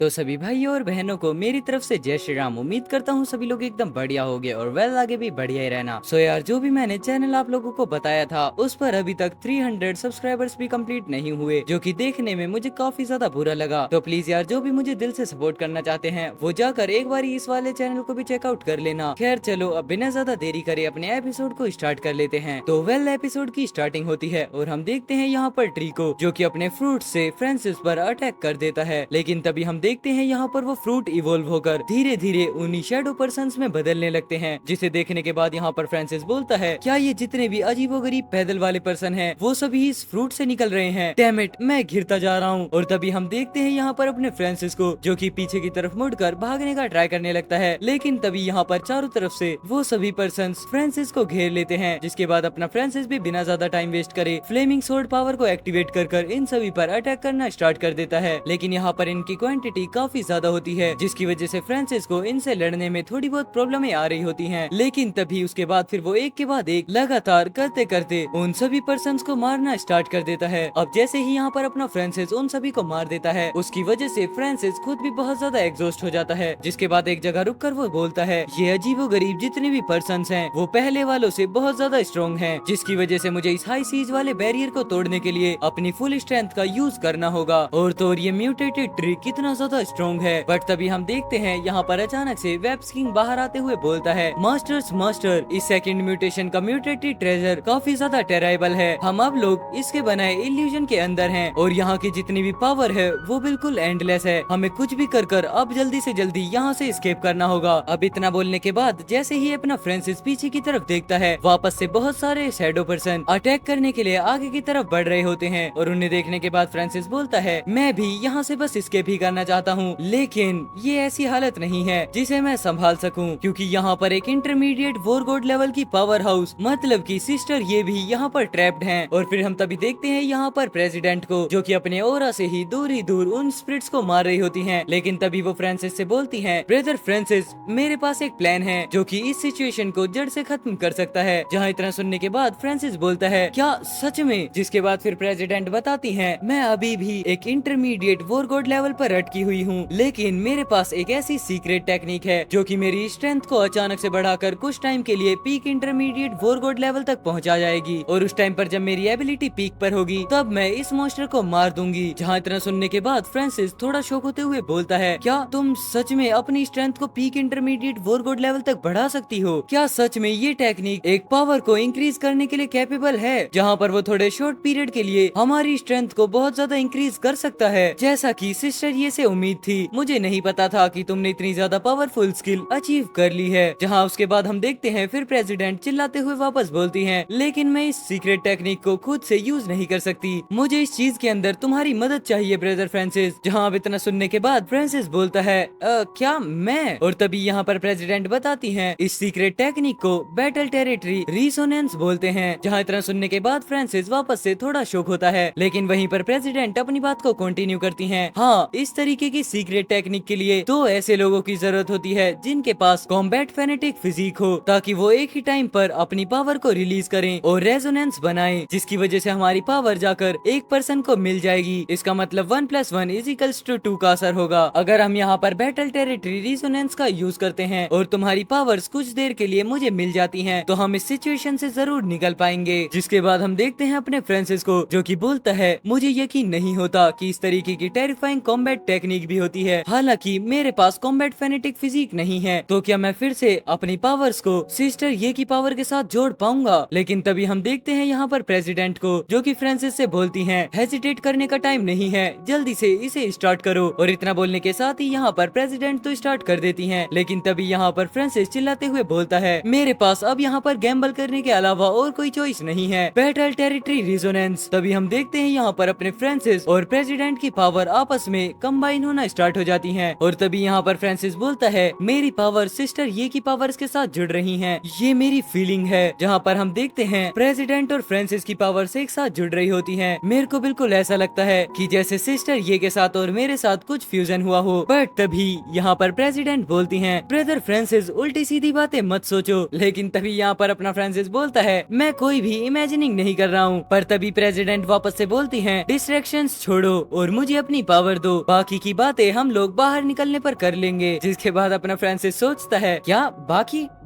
तो सभी भाइयों और बहनों को मेरी तरफ से जय श्री राम। उम्मीद करता हूँ सभी लोग एकदम बढ़िया हो गए और वेल आगे भी बढ़िया ही रहना। सो यार, जो भी मैंने चैनल आप लोगों को बताया था उस पर अभी तक 300 सब्सक्राइबर्स भी कंप्लीट नहीं हुए, जो कि देखने में मुझे काफी ज्यादा बुरा लगा। तो प्लीज यार, जो भी मुझे दिल से सपोर्ट करना चाहते हैं वो जाकर एक बार इस वाले चैनल को भी चेकआउट कर लेना। खैर चलो, अब बिना ज्यादा देरी करे अपने एपिसोड को स्टार्ट कर लेते हैं। तो वेल, एपिसोड की स्टार्टिंग होती है और हम देखते हैं यहाँ पर ट्रीको, जो कि अपने फ्रूट से फ्रांसिस पर अटैक कर देता है। लेकिन तभी हम देखते हैं यहाँ पर वो फ्रूट इवोल्व होकर धीरे धीरे उन्हीं शैडो पर्सन्स में बदलने लगते हैं, जिसे देखने के बाद यहाँ पर फ्रांसिस बोलता है, क्या ये जितने भी अजीबोगरीब पैदल वाले पर्सन हैं वो सभी इस फ्रूट से निकल रहे हैं? डैम इट, मैं घिरता जा रहा हूँ। और तभी हम देखते हैं यहाँ पर अपने फ्रांसिस को, जो कि पीछे की तरफ मुड़कर भागने का ट्राई करने लगता है। लेकिन तभी यहाँ पर चारों तरफ से वो सभी पर्सन फ्रांसिस को घेर लेते हैं, जिसके बाद अपना फ्रांसिस भी बिना ज्यादा टाइम वेस्ट करे फ्लेमिंग सोर्ड पावर को एक्टिवेट कर इन सभी पर अटैक करना स्टार्ट कर देता है। लेकिन यहाँ पर इनकी क्वांटिटी काफी ज्यादा होती है, जिसकी वजह से फ्रांसिस को इनसे लड़ने में थोड़ी बहुत प्रॉब्लमें आ रही होती हैं। लेकिन तभी उसके बाद फिर वो एक के बाद एक लगातार करते करते उन सभी पर्सन्स को मारना स्टार्ट कर देता है। अब जैसे ही यहाँ पर अपना फ्रांसिस उन सभी को मार देता है, उसकी वजह से फ्रांसिस खुद भी बहुत ज्यादा एग्जॉस्ट हो जाता है। जिसके बाद एक जगह रुककर वो बोलता है, ये अजीबोगरीब जितने भी पर्सन्स हैं वो पहले वालों से बहुत ज्यादा स्ट्रॉन्ग हैं, जिसकी वजह से मुझे इस हाई सीज वाले बैरियर को तोड़ने के लिए अपनी फुल स्ट्रेंथ का यूज करना होगा। और तो ये म्यूटेटेड ट्री कितना ज्यादा स्ट्रॉन्ग है। बट तभी हम देखते हैं यहाँ पर अचानक से वेब्स किंग बाहर आते हुए बोलता है, मास्टर, इस सेकंड म्यूटेशन का म्यूटेटेड ट्रेजर काफी ज्यादा टेराइबल है। हम अब लोग इसके बनाए इल्यूजन के अंदर हैं और यहाँ की जितनी भी पावर है वो बिल्कुल एंडलेस है। हमें कुछ भी कर अब जल्दी से जल्दी यहाँ से एस्केप करना होगा। अब इतना बोलने के बाद जैसे ही अपना फ्रांसिस पीछे की तरफ देखता है, वापस से बहुत सारे शैडो पर्सन अटैक करने के लिए आगे की तरफ बढ़ रहे होते हैं। और उन्हें देखने के बाद फ्रांसिस बोलता है, मैं भी यहाँ से बस एस्केप ही करना चाहता हूँ, लेकिन ये ऐसी हालत नहीं है जिसे मैं संभाल सकूं, क्योंकि यहाँ पर एक इंटरमीडिएट वॉर गॉड लेवल की पावर हाउस मतलब की सिस्टर ये भी यहाँ पर ट्रैप्ड हैं। और फिर हम तभी देखते हैं यहाँ पर प्रेसिडेंट को, जो कि अपने ओरा से ही दूर उन स्पिरिट्स को मार रही होती हैं। लेकिन तभी वो फ्रांसिस से बोलती हैं, ब्रदर फ्रांसिस, मेरे पास एक प्लान है जो कि इस सिचुएशन को जड़ से खत्म कर सकता है। जहाँ इतना सुनने के बाद फ्रांसिस बोलता है, क्या सच में? जिसके बाद फिर प्रेसिडेंट बताती है, मैं अभी भी एक इंटरमीडिएट वॉर गॉड लेवल पर अटकी हुई हूँ, लेकिन मेरे पास एक ऐसी सीक्रेट टेक्निक है जो कि मेरी स्ट्रेंथ को अचानक से बढ़ाकर कुछ टाइम के लिए peak intermediate war God level तक पहुंचा जाएगी। और उस टाइम पर जब मेरी एबिलिटी पीक पर होगी तब मैं इस मॉन्स्टर को मार दूंगी। जहाँ इतना सुनने के बाद फ्रांसिस थोड़ा शॉक होते हुए बोलता है, क्या तुम सच में अपनी स्ट्रेंथ को peak intermediate war God level तक बढ़ा सकती हो? क्या सच में ये टेक्निक एक पावर को इंक्रीज करने के लिए कैपेबल है, जहाँ पर वो थोड़े शॉर्ट पीरियड के लिए हमारी स्ट्रेंथ को बहुत ज्यादा इंक्रीज कर सकता है, जैसा कि सिस्टर ये से उम्मीद थी? मुझे नहीं पता था कि तुमने इतनी ज्यादा पावरफुल स्किल अचीव कर ली है। जहाँ उसके बाद हम देखते हैं फिर प्रेसिडेंट चिल्लाते हुए वापस बोलती हैं, लेकिन मैं इस सीक्रेट टेक्निक को खुद से यूज नहीं कर सकती, मुझे इस चीज के अंदर तुम्हारी मदद चाहिए ब्रदर फ्रांसिस। जहाँ अब इतना सुनने के बाद फ्रांसिस बोलता है, क्या मैं? और तभी यहाँ पर प्रेसिडेंट बताती हैं, इस सीक्रेट टेक्निक को बैटल टेरिटरी रिसोनेंस बोलते हैं। जहाँ इतना सुनने के बाद फ्रांसिस वापस से थोड़ा शॉक होता है, लेकिन वहीं पर प्रेसिडेंट अपनी बात को कंटिन्यू करती हैं, हाँ, इस तरीके की सीक्रेट टेक्निक के लिए तो ऐसे लोगों की जरूरत होती है जिनके पास कॉम्बैट फेनेटिक फिजिक हो, ताकि वो एक ही टाइम पर अपनी पावर को रिलीज करें और रेजोनेंस बनाएं, जिसकी वजह से हमारी पावर जाकर एक पर्सन को मिल जाएगी। इसका मतलब 1+1=2 का असर होगा। अगर हम यहाँ पर बैटल टेरिटरी रिजोनेंस का यूज करते हैं और तुम्हारी पावर्स कुछ देर के लिए मुझे मिल जाती हैं, तो हम इस सिचुएशन से जरूर निकल पाएंगे। जिसके बाद हम देखते हैं अपने फ्रांसिस को, जो कि बोलता है, मुझे यकीन नहीं होता कि इस तरीके की टेरिफाइंग कॉम्बैट टेक्निक भी होती है। हालांकि मेरे पास कॉम्बैट फेनेटिक फिजिक नहीं है, तो क्या मैं फिर से अपनी पावर्स को सिस्टर ये की पावर के साथ जोड़ पाऊंगा? लेकिन तभी हम देखते हैं यहाँ पर प्रेसिडेंट को, जो कि फ्रांसिस से बोलती हैं, हेजिटेट करने का टाइम नहीं है, जल्दी से इसे स्टार्ट करो। और इतना बोलने के साथ ही यहाँ पर प्रेसिडेंट तो स्टार्ट कर देती हैं। लेकिन तभी यहाँ पर फ्रांसिस चिल्लाते हुए बोलता है, मेरे पास अब यहाँ पर गैम्बल करने के अलावा और कोई चॉइस नहीं है, बैटल टेरिटरी रिजोनेंस। तभी हम देखते हैं यहाँ पर अपने फ्रांसिस और प्रेसिडेंट की पावर आपस में कंबाइन होना स्टार्ट हो जाती हैं। और तभी यहाँ पर फ्रांसिस बोलता है, मेरी पावर सिस्टर ये की पावर्स के साथ जुड़ रही हैं, ये मेरी फीलिंग है। जहाँ पर हम देखते हैं प्रेसिडेंट और फ्रांसिस की पावर्स एक साथ जुड़ रही होती हैं। मेरे को बिल्कुल ऐसा लगता है कि जैसे सिस्टर ये के साथ और मेरे साथ कुछ फ्यूजन हुआ हो। बट तभी यहाँ पर प्रेसिडेंट बोलती हैं, ब्रदर फ्रांसिस, उल्टी सीधी बातें मत सोचो। लेकिन तभी यहाँ पर अपना फ्रांसिस बोलता है, मैं कोई भी इमेजिनिंग नहीं कर रहा हूँ। पर तभी प्रेसिडेंट वापस से बोलती हैं, डिस्ट्रैक्शंस छोड़ो और मुझे अपनी पावर दो, बाकी की बाकी बातें हम लोग बाहर निकलने पर कर लेंगे। जिसके बाद अपना फ्रांसिस सोचता है क्या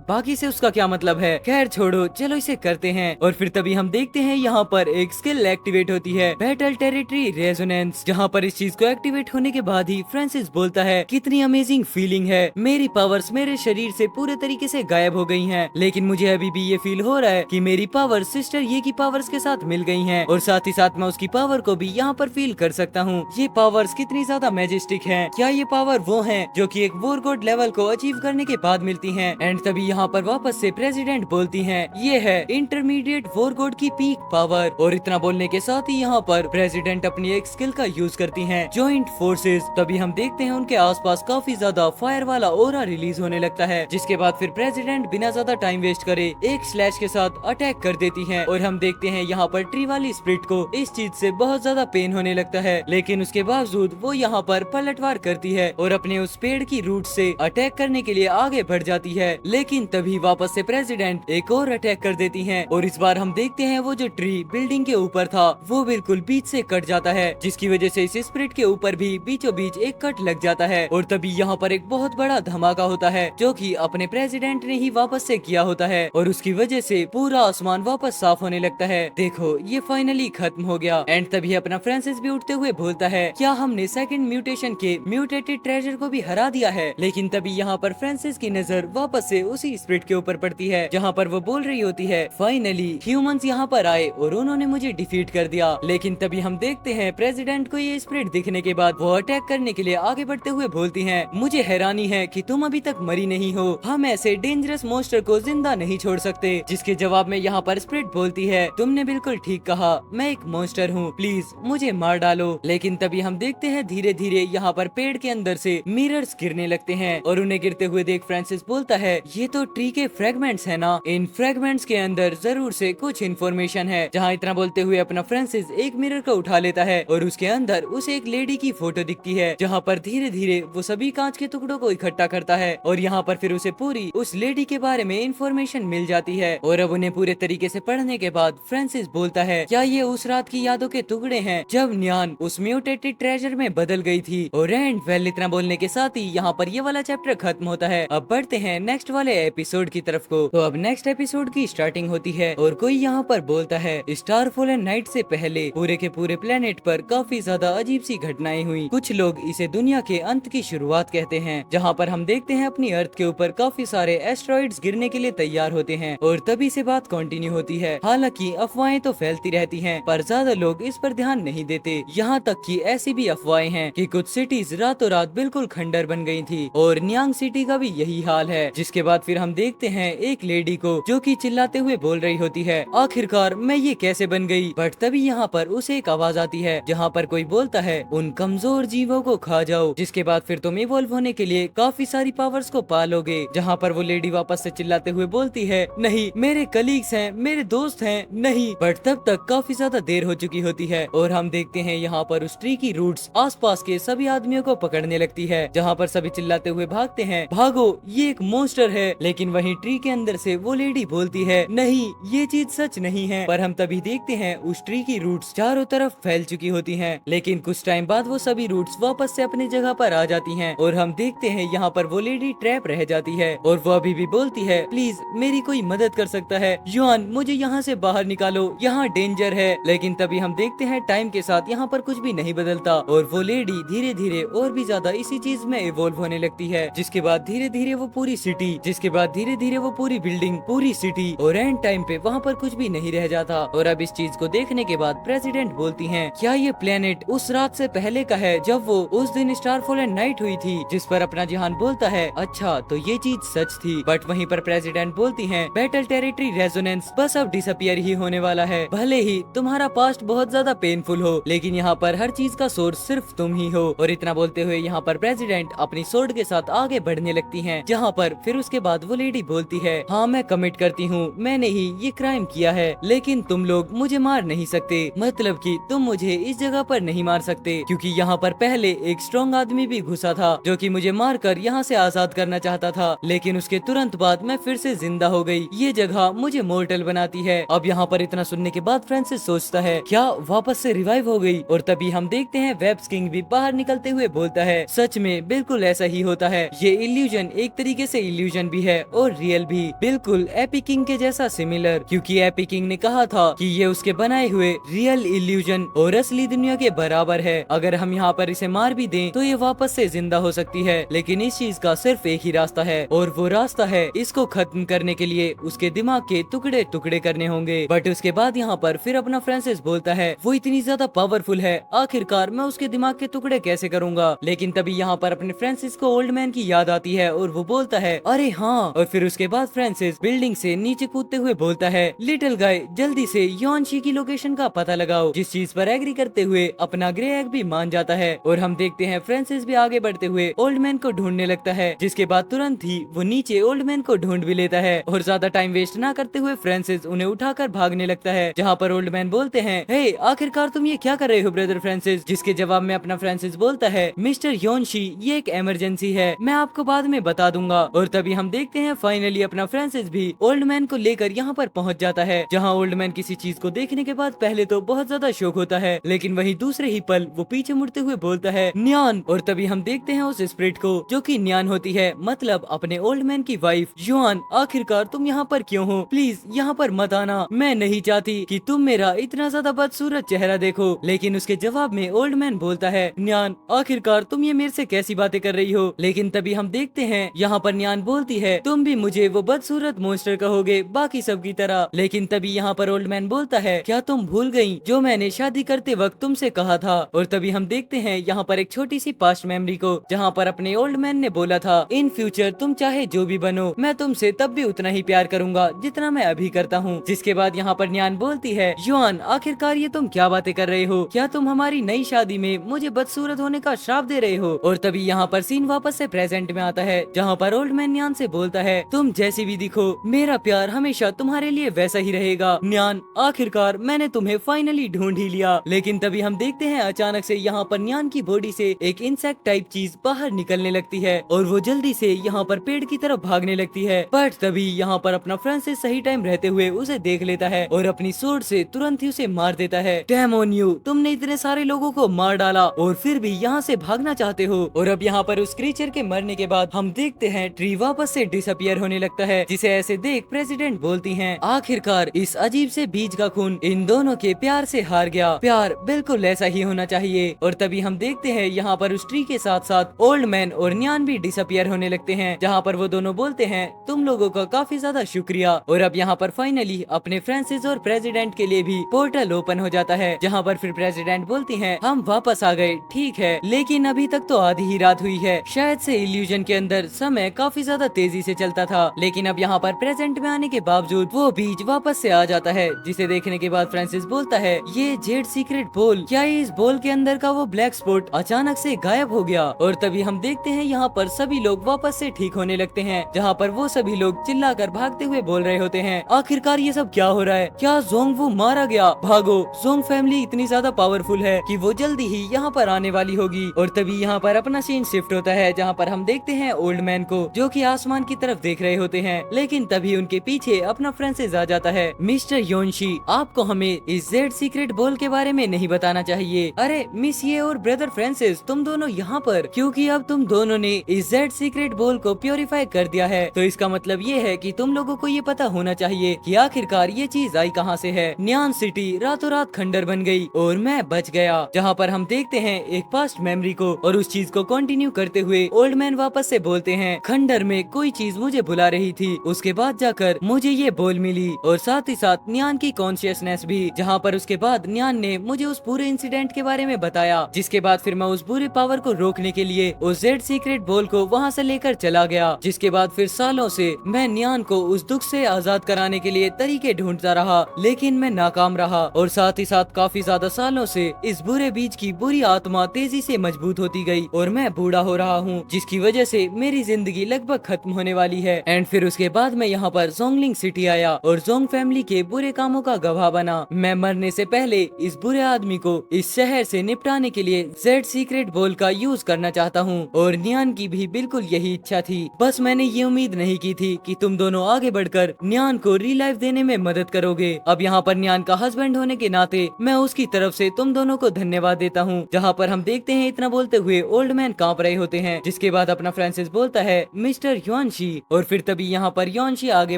बाकी से उसका क्या मतलब है, खैर छोड़ो, चलो इसे करते हैं। और फिर तभी हम देखते हैं यहाँ पर एक स्किल एक्टिवेट होती है, बैटल टेरिटरी रेजोनेंस, जहाँ पर इस चीज को एक्टिवेट होने के बाद ही फ्रांसिस बोलता है कितनी अमेजिंग फीलिंग है, मेरी पावर्स मेरे शरीर से पूरे तरीके से गायब हो गई हैं, लेकिन मुझे अभी भी ये फील हो रहा है कि मेरी पावर्स सिस्टर ये की पावर्स के साथ मिल गई हैं, और साथ ही साथ मैं उसकी पावर को भी यहाँ पर फील कर सकता हूँ। ये पावर्स कितनी ज्यादा मैजेस्टिक है, क्या ये पावर वो है जो की एक वॉर गॉड लेवल को अचीव करने के बाद मिलती है। एंड तभी यहाँ पर वापस से प्रेसिडेंट बोलती हैं ये है इंटरमीडिएट वॉर गॉड की पीक पावर। और इतना बोलने के साथ ही यहाँ पर प्रेसिडेंट अपनी एक स्किल का यूज करती हैं, जॉइंट फोर्सेस। तभी हम देखते हैं उनके आसपास काफी ज्यादा फायर वाला ऑरा रिलीज होने लगता है, जिसके बाद फिर प्रेसिडेंट बिना ज्यादा टाइम वेस्ट करे एक स्लैश के साथ अटैक कर देती है। और हम देखते हैं यहाँ पर ट्री वाली स्प्रिट को इस चीज से बहुत ज्यादा पेन होने लगता है, लेकिन उसके बावजूद वो यहाँ पर पलटवार करती है और अपने उस पेड़ की रूट से अटैक करने के लिए आगे बढ़ जाती है। लेकिन तभी वापस से प्रेसिडेंट एक और अटैक कर देती हैं, और इस बार हम देखते हैं वो जो ट्री बिल्डिंग के ऊपर था वो बिल्कुल बीच से कट जाता है, जिसकी वजह से इस स्प्रिट के ऊपर भी बीचों बीच एक कट लग जाता है। और तभी यहाँ पर एक बहुत बड़ा धमाका होता है जो कि अपने प्रेसिडेंट ने ही वापस से किया होता है, और उसकी वजह से पूरा आसमान वापस साफ होने लगता है। देखो ये फाइनली खत्म हो गया। एंड तभी अपना फ्रांसिस भी उठते हुए बोलता है क्या हमने सेकंड म्यूटेशन के म्यूटेटेड ट्रेजर को भी हरा दिया है। लेकिन तभी यहाँ पर फ्रांसिस की नजर वापस से उसी स्प्रिट के ऊपर पड़ती है जहाँ पर वो बोल रही होती है फाइनली ह्यूमंस यहाँ पर आए और उन्होंने मुझे डिफीट कर दिया। लेकिन तभी हम देखते हैं प्रेसिडेंट को ये स्प्रिट दिखने के बाद वो अटैक करने के लिए आगे बढ़ते हुए बोलती हैं मुझे हैरानी है कि तुम अभी तक मरी नहीं हो, हम ऐसे डेंजरस मॉन्स्टर को जिंदा नहीं छोड़ सकते। जिसके जवाब में यहाँ पर स्प्रिट बोलती है तुमने बिल्कुल ठीक कहा, मैं एक मॉन्स्टर हूँ, प्लीज मुझे मार डालो। लेकिन तभी हम देखते हैं धीरे धीरे यहाँ पर पेड़ के अंदर से मिरर्स गिरने लगते हैं, और उन्हें गिरते हुए देख फ्रांसिस बोलता है ये तो ट्री के फ्रेगमेंट्स है ना, इन फ्रेगमेंट्स के अंदर जरूर से कुछ इन्फॉर्मेशन है। जहाँ इतना बोलते हुए अपना फ्रांसिस एक मिरर को उठा लेता है और उसके अंदर उसे एक लेडी की फोटो दिखती है, जहाँ पर धीरे धीरे वो सभी कांच के टुकड़ों को इकट्ठा करता है, और यहाँ पर फिर उसे पूरी उस लेडी के बारे में इन्फॉर्मेशन मिल जाती है। और अब उन्हें पूरे तरीके से पढ़ने के बाद फ्रांसिस बोलता है क्या ये उस रात की यादों के टुकड़े हैं जब न्यान उस म्यूटेटेड ट्रेजर में बदल गई थी। और एंड वेल इतना बोलने के साथ ही यहाँ पर ये वाला चैप्टर खत्म होता है। अब बढ़ते हैं नेक्स्ट वाले एपिसोड की तरफ को। तो अब नेक्स्ट एपिसोड की स्टार्टिंग होती है और कोई यहाँ पर बोलता है स्टारफॉल एंड नाइट से पहले पूरे के पूरे प्लेनेट पर काफी ज्यादा अजीब सी घटनाएं हुई। कुछ लोग इसे दुनिया के अंत की शुरुआत कहते हैं, जहाँ पर हम देखते हैं अपनी अर्थ के ऊपर काफी सारे एस्ट्रॉइड्स गिरने के लिए तैयार होते हैं, और तभी से बात कंटिन्यू होती है। हालांकि अफवाहें तो फैलती रहती हैं, पर ज्यादा लोग इस पर ध्यान नहीं देते। यहाँ तक कि ऐसी भी अफवाहें हैं कि कुछ सिटीज रातों रात बिल्कुल खंडर बन गई थी, और न्यांग सिटी का भी यही हाल है। जिसके बाद फिर हम देखते हैं एक लेडी को जो कि चिल्लाते हुए बोल रही होती है आखिरकार मैं ये कैसे बन गई। बट तभी यहाँ पर उसे एक आवाज आती है जहाँ पर कोई बोलता है उन कमजोर जीवों को खा जाओ, जिसके बाद फिर तुम इवॉल्व होने के लिए काफी सारी पावर्स को पालोगे। जहाँ पर वो लेडी वापस से चिल्लाते हुए बोलती है नहीं मेरे कलीग्स हैं, मेरे दोस्त हैं, नहीं। बट तब तक काफी ज्यादा देर हो चुकी होती है, और हम देखते हैं यहाँ पर उस ट्री की रूट्स आसपास के सभी आदमियों को पकड़ने लगती है, जहाँ पर सभी चिल्लाते हुए भागते हैं भागो ये एक मॉन्स्टर है। लेकिन वहीं ट्री के अंदर से वो लेडी बोलती है नहीं ये चीज सच नहीं है। पर हम तभी देखते हैं उस ट्री की रूट्स चारों तरफ फैल चुकी होती हैं, लेकिन कुछ टाइम बाद वो सभी रूट्स वापस से अपनी जगह पर आ जाती हैं, और हम देखते हैं यहाँ पर वो लेडी ट्रैप रह जाती है, और वो अभी भी बोलती है प्लीज मेरी कोई मदद कर सकता है, युआन मुझे यहाँ से बाहर निकालो, यहाँ डेंजर है। लेकिन तभी हम देखते हैं टाइम के साथ यहाँ पर कुछ भी नहीं बदलता, और वो लेडी धीरे धीरे और भी ज्यादा इसी चीज में इवॉल्व होने लगती है। जिसके बाद धीरे धीरे वो पूरी सिटी, जिसके बाद धीरे धीरे वो पूरी बिल्डिंग, पूरी सिटी, और एंड टाइम पे वहाँ पर कुछ भी नहीं रह जाता। और अब इस चीज को देखने के बाद प्रेसिडेंट बोलती हैं क्या ये प्लेनेट उस रात से पहले का है जब वो उस दिन स्टारफॉल एंड नाइट हुई थी। जिस पर अपना जहान बोलता है अच्छा तो ये चीज सच थी। बट वहीं पर प्रेसिडेंट बोलती हैं बैटल टेरिटरी रेजोनेंस बस अब डिसअपियर ही होने वाला है, भले ही तुम्हारा पास्ट बहुत ज्यादा पेनफुल हो, लेकिन यहाँ पर हर चीज का सोर्स सिर्फ तुम ही हो। और इतना बोलते हुए यहाँ पर प्रेसिडेंट अपनी सोर्ड के साथ आगे बढ़ने लगती हैं, जहाँ पर फिर उसके बाद वो लेडी बोलती है, हाँ मैं कमिट करती हूँ, मैंने ही ये क्राइम किया है, लेकिन तुम लोग मुझे मार नहीं सकते, मतलब कि तुम मुझे इस जगह पर नहीं मार सकते, क्योंकि यहाँ पर पहले एक स्ट्रॉन्ग आदमी भी घुसा था जो कि मुझे मारकर यहाँ से आजाद करना चाहता था, लेकिन उसके तुरंत बाद मैं फिर से जिंदा हो गई। ये जगह मुझे मोर्टल बनाती है। अब यहाँ पर इतना सुनने के बाद फ्रांसिस सोचता है क्या वापस से रिवाइव हो गई, और तभी हम देखते हैं वेब्स किंग भी बाहर निकलते हुए बोलता है, सच में बिल्कुल ऐसा ही होता है, ये इल्यूजन एक तरीके से इल्यूजन भी है और रियल भी, बिल्कुल एपी किंग के जैसा सिमिलर, क्योंकि एपी किंग ने कहा था कि ये उसके बनाए हुए रियल इल्यूजन और असली दुनिया के बराबर है। अगर हम यहाँ पर इसे मार भी दें तो ये वापस से जिंदा हो सकती है, लेकिन इस चीज का सिर्फ एक ही रास्ता है, और वो रास्ता है इसको खत्म करने के लिए उसके दिमाग के टुकड़े टुकड़े करने होंगे। बट उसके बाद यहाँ पर फिर अपना फ्रांसिस बोलता है, वो इतनी ज्यादा पावरफुल है, आखिरकार मैं उसके दिमाग के टुकड़े कैसे करूंगा। लेकिन तभी यहाँ पर अपने फ्रांसिस को ओल्ड मैन की याद आती है और वो बोलता है, अरे हाँ। और फिर उसके बाद फ्रांसिस बिल्डिंग से नीचे कूदते हुए बोलता है, लिटिल गाय जल्दी से योनशी की लोकेशन का पता लगाओ, जिस चीज पर एग्री करते हुए अपना ग्रे एग भी मान जाता है। और हम देखते हैं फ्रांसिस भी आगे बढ़ते हुए ओल्ड मैन को ढूंढने लगता है, जिसके बाद तुरंत ही वो नीचे ओल्ड मैन को ढूंढ भी लेता है। और ज्यादा टाइम वेस्ट ना करते हुए फ्रांसिस उन्हें उठाकर भागने लगता है, जहाँ पर ओल्ड मैन बोलते हैं, हे आखिरकार तुम ये क्या कर रहे हो ब्रदर फ्रांसिस, जिसके जवाब में अपना फ्रांसिस बोलता है, मिस्टर योनशी ये एक इमरजेंसी है, मैं आपको बाद में बता दूंगा। और तभी हम देखते हैं फाइनली अपना फ्रांसिस भी ओल्ड मैन को लेकर यहाँ पर पहुँच जाता है, जहाँ ओल्ड मैन किसी चीज को देखने के बाद पहले तो बहुत ज्यादा शौक होता है, लेकिन वही दूसरे ही पल वो पीछे मुड़ते हुए बोलता है, न्यान। और तभी हम देखते हैं उस स्पिरिट को जो कि न्यान होती है, मतलब अपने ओल्ड मैन की वाइफ। युआन आखिरकार तुम यहाँ पर क्यों हो, प्लीज यहाँ पर मत आना, मैं नहीं चाहती कि तुम मेरा इतना ज्यादा बदसूरत चेहरा देखो। लेकिन उसके जवाब में ओल्ड मैन बोलता है, न्यान आखिरकार तुम ये मेरे से कैसी बातें कर रही हो। लेकिन तभी हम देखते हैं यहाँ पर न्यान बोलती है, तुम भी मुझे वो बदसूरत मॉन्स्टर कहोगे बाकी सब की तरह। लेकिन तभी यहाँ पर ओल्ड मैन बोलता है, क्या तुम भूल गयी जो मैंने शादी करते वक्त तुमसे कहा था। और तभी हम देखते हैं यहाँ पर एक छोटी सी पास्ट मेमोरी को, जहाँ पर अपने ओल्ड मैन ने बोला था, इन फ्यूचर तुम चाहे जो भी बनो मैं तुमसे तब भी उतना ही प्यार करूंगा जितना मैं अभी करता हूँ। जिसके बाद यहाँ पर न्यान बोलती है, युआन आखिरकार ये तुम क्या बातें कर रहे हो, क्या तुम हमारी नई शादी में मुझे बदसूरत होने का श्राप दे रहे हो। और तभी यहाँ पर सीन वापस से प्रेजेंट में आता है, जहाँ पर ओल्ड मैन न्यान से बोलता है, तुम जैसी भी दिखो मेरा प्यार हमेशा तुम्हारे लिए वैसा ही रहेगा। न्यान आखिरकार मैंने तुम्हें फाइनली ढूंढ ही लिया। लेकिन तभी हम देखते हैं अचानक से यहाँ पर न्यान की बॉडी से एक इंसेक्ट टाइप चीज बाहर निकलने लगती है और वो जल्दी से यहाँ पर पेड़ की तरफ भागने लगती है। बट तभी यहाँ पर अपना फ्रांसिस सही टाइम रहते हुए उसे देख लेता है और अपनी सोर्ड से तुरंत ही उसे मार देता है। डैम ऑन यू, तुमने इतने सारे लोगों को मार डाला और फिर भी यहाँ से भागना चाहते हो। और अब यहाँ पर उस क्रीचर के मरने के बाद हम देखते हैं ट्री वापस से डिसअपियर होने लगता है, जिसे ऐसे देख प्रेसिडेंट बोलती हैं, आखिरकार इस अजीब से बीज का खून इन दोनों के प्यार से हार गया, प्यार बिल्कुल ऐसा ही होना चाहिए। और तभी हम देखते हैं यहाँ पर उस ट्री के साथ साथ ओल्ड मैन और न्यान भी डिसअपियर होने लगते हैं, जहाँ पर वो दोनों बोलते हैं, तुम लोगों का काफी ज्यादा शुक्रिया। और अब यहाँ पर फाइनली अपने फ्रांसिस और प्रेसिडेंट के लिए भी पोर्टल ओपन हो जाता है, जहाँ पर फिर प्रेसिडेंट बोलती हैं, हम वापस आ गए ठीक है, लेकिन अभी तक तो आधी ही रात हुई है, शायद से इल्यूजन के अंदर समय काफी ज्यादा तेजी से चलता था। लेकिन अब यहाँ पर प्रेजेंट में आने के बावजूद वो बीज वापस से आ जाता है, जिसे देखने के बाद फ्रांसिस बोलता है, ये जेड सीक्रेट बोल, क्या इस बोल के अंदर का वो ब्लैक स्पॉट अचानक से गायब हो गया। और तभी हम देखते हैं यहाँ पर सभी लोग वापस से ठीक होने लगते हैं, जहाँ पर वो सभी लोग चिल्लाकर भागते हुए बोल रहे होते हैं, आखिरकार ये सब क्या हो रहा है, क्या जोंगवू मारा गया, भागो, जोंग फैमिली इतनी ज्यादा पावरफुल है कि वो जल्दी ही यहाँ पर आने वाली होगी। और तभी यहाँ पर अपना सीन शिफ्ट होता है, जहाँ पर हम देखते हैं ओल्ड मैन को जो कि आसमान की तरफ देख रहे होते हैं, लेकिन तभी उनके पीछे अपना फ्रांसिस आ जाता है, मिस्टर योनशी आपको हमें इस जेड सीक्रेट बोल के बारे में नहीं बताना चाहिए। अरे मिस ये और ब्रदर फ्रांसिस तुम दोनों यहाँ पर, क्योंकि अब तुम दोनों ने इस जेड सीक्रेट बोल को प्योरीफाई कर दिया है, तो इसका मतलब ये है कि तुम लोगों को ये पता होना चाहिए कि आखिरकार ये चीज आई कहाँ से है। न्यान सिटी रातों रात खंडर बन गई और मैं बच गया। जहाँ पर हम देखते हैं एक पास्ट मेमोरी को और उस चीज को कंटिन्यू करते हुए ओल्ड मैन वापस से बोलते हैं, खंडर में कोई चीज मुझे भुला रही थी, उसके बाद जाकर मुझे ये बोल मिली और साथ ही साथ न्यान की कॉन्शियसनेस भी, जहाँ पर उसके बाद न्यान ने मुझे उस पूरे इंसिडेंट के बारे में बताया, जिसके बाद फिर मैं उस बुरे पावर को रोकने के लिए उस जेड सीक्रेट बोल को वहाँ से लेकर चला गया। जिसके बाद फिर सालों से मैं न्यान को उस दुख से आजाद कराने के लिए तरीके ढूंढता रहा, लेकिन मैं नाकाम रहा। और साथ ही साथ काफी ज्यादा सालों से इस बुरे बीज की बुरी आत्मा तेजी से मजबूत होती गई और मैं बूढ़ा हो रहा हूँ, जिसकी वजह से मेरी जिंदगी लगभग खत्म होने वाली है। एंड फिर उसके बाद मैं यहाँ पर जोंगलिंग सिटी आया और जोंग फैमिली के बुरे कामों का गवाह बना। मैं मरने से पहले इस बुरे आदमी को इस शहर से निपटाने के लिए जेड सीक्रेट बॉल का यूज करना चाहता हूँ। और न्यान की भी बिल्कुल यही इच्छा थी, बस मैंने ये उम्मीद नहीं की थी कि तुम दोनों आगे बढ़कर न्यान को रीलाइफ देने में मदद करोगे। अब यहाँ पर न्यान का हस्बैंड होने के नाते मैं उसकी तरफ से तुम दोनों को धन्यवाद देता हूँ। जहाँ पर हम देखते हैं इतना बोलते हुए ओल्ड मैन कांप रहे होते हैं, जिसके बाद अपना फ्रांसिस बोलता है मिस्टर योनशी। और फिर तभी यहाँ पर योनशी आगे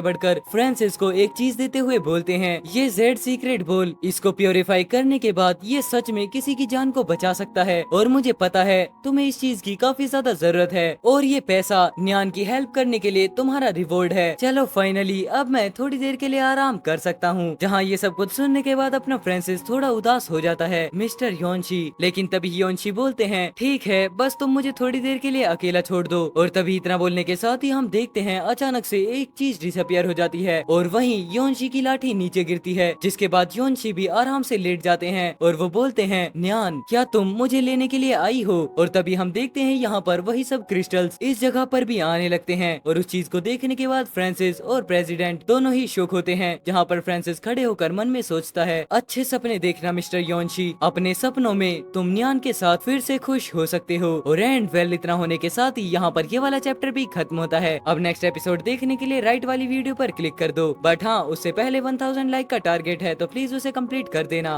बढ़कर फ्रांसिस को एक चीज देते हुए बोलते हैं, ये जेड सीक्रेट बोल, इसको प्योरीफाई करने के बाद ये सच में किसी की जान को बचा सकता है। और मुझे पता है तुम्हें इस चीज की काफी ज्यादा जरूरत है और ये पैसा न्यान की हेल्प करने के लिए तुम्हारा रिवॉर्ड है। चलो फाइनली अब मैं थोड़ी देर के लिए आराम कर सकता हूँ। जहाँ ये सब कुछ सुनने के बाद अपना फ्रांसिस थोड़ा उदास हो जाता है मिस्टर योनशी। लेकिन तभी योनशी बोलते हैं, ठीक है बस तुम मुझे थोड़ी देर के लिए अकेला छोड़ दो। और तभी इतना बोलने के साथ ही हम देखते हैं अचानक से एक चीज डिसअपियर हो जाती है और वहीं योनशी की लाठी नीचे गिरती है, जिसके बाद योनशी भी आराम से लेट जाते हैं और वो बोलते हैं, न्यान क्या तुम मुझे लेने के लिए आई हो। और तभी हम देखते हैं यहाँ पर वही सब क्रिस्टल्स इस जगह पर भी आने लगते हैं। और उस चीज को देखने के बाद फ्रांसिस और प्रेसिडेंट दोनों ही शॉक होते हैं। जहाँ पर फ्रांसिस खड़े होकर मन में सोचता है, अच्छे सपने देखना मिस्टर योनशी, अपने सपनों में तुम न्यान के साथ फिर से खुश हो सकते हो। और एंड वेल इतना होने के साथ ही यहाँ पर ये वाला चैप्टर भी खत्म होता है। अब नेक्स्ट एपिसोड देखने के लिए राइट वाली वीडियो पर क्लिक कर दो, बट हाँ उससे पहले 1000 लाइक का टारगेट है तो प्लीज उसे कंप्लीट कर देना।